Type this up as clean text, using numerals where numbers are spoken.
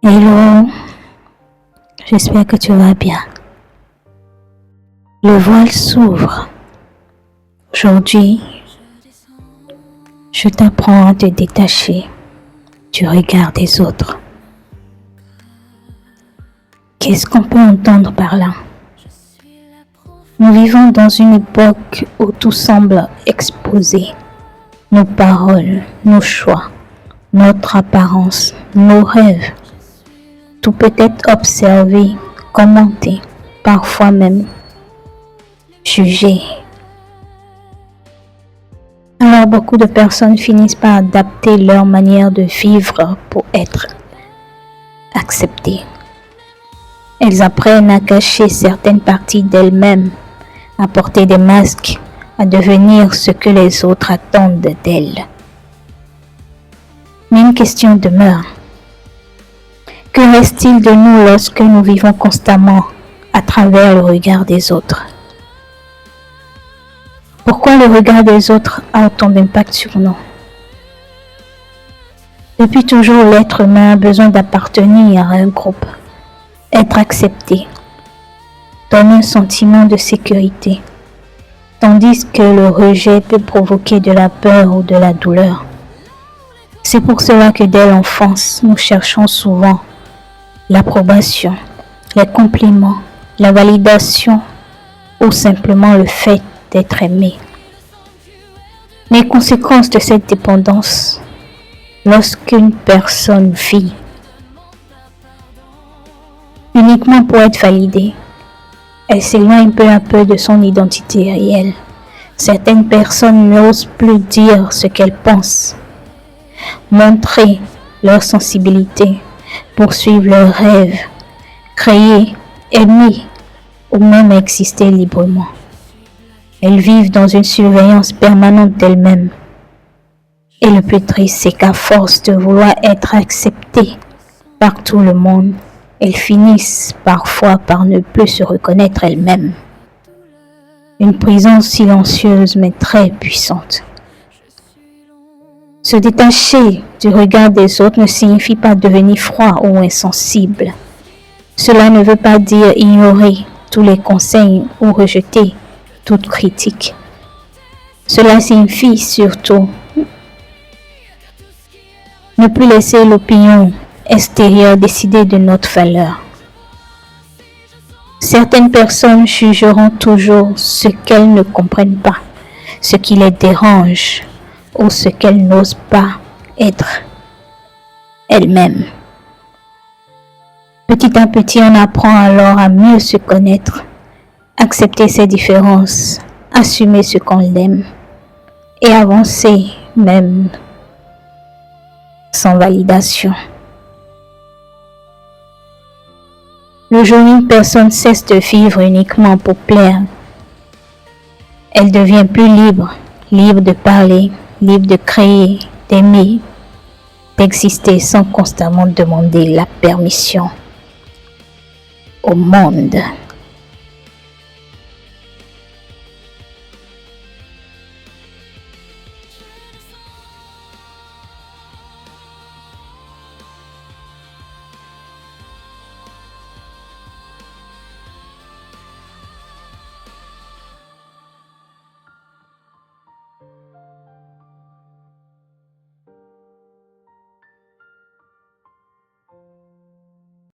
Hello, j'espère que tu vas bien. Le voile s'ouvre. Aujourd'hui, je t'apprends à te détacher du regard des autres. Qu'est-ce qu'on peut entendre par là? Nous vivons dans une époque où tout semble exposé. Nos paroles, nos choix, notre apparence, nos rêves. Tout peut être observé, commenté, parfois même jugé. Alors beaucoup de personnes finissent par adapter leur manière de vivre pour être acceptées. Elles apprennent à cacher certaines parties d'elles-mêmes, à porter des masques, à devenir ce que les autres attendent d'elles. Mais une question demeure. Que reste-t-il de nous lorsque nous vivons constamment à travers le regard des autres? Pourquoi le regard des autres a autant d'impact sur nous? Depuis toujours, l'être humain a besoin d'appartenir à un groupe, être accepté, donner un sentiment de sécurité, tandis que le rejet peut provoquer de la peur ou de la douleur. C'est pour cela que dès l'enfance, nous cherchons souvent l'approbation, les compliments, la validation ou simplement le fait d'être aimé. Les conséquences de cette dépendance, lorsqu'une personne vit uniquement pour être validée, elle s'éloigne peu à peu de son identité réelle. Certaines personnes n'osent plus dire ce qu'elles pensent, montrer leur sensibilité, poursuivre leurs rêves, créer, aimer ou même exister librement. Elles vivent dans une surveillance permanente d'elles-mêmes. Et le plus triste, c'est qu'à force de vouloir être acceptées par tout le monde, elles finissent parfois par ne plus se reconnaître elles-mêmes. Une prison silencieuse mais très puissante. Se détacher du regard des autres ne signifie pas devenir froid ou insensible. Cela ne veut pas dire ignorer tous les conseils ou rejeter toute critique. Cela signifie surtout ne plus laisser l'opinion extérieure décider de notre valeur. Certaines personnes jugeront toujours ce qu'elles ne comprennent pas, ce qui les dérange ou ce qu'elles n'osent pas être elles-mêmes. Petit à petit, on apprend alors à mieux se connaître, accepter ses différences, assumer ce qu'on aime et avancer même sans validation. Le jour où une personne cesse de vivre uniquement pour plaire, elle devient plus libre, libre de parler, libre de créer, d'aimer, d'exister sans constamment demander la permission au monde.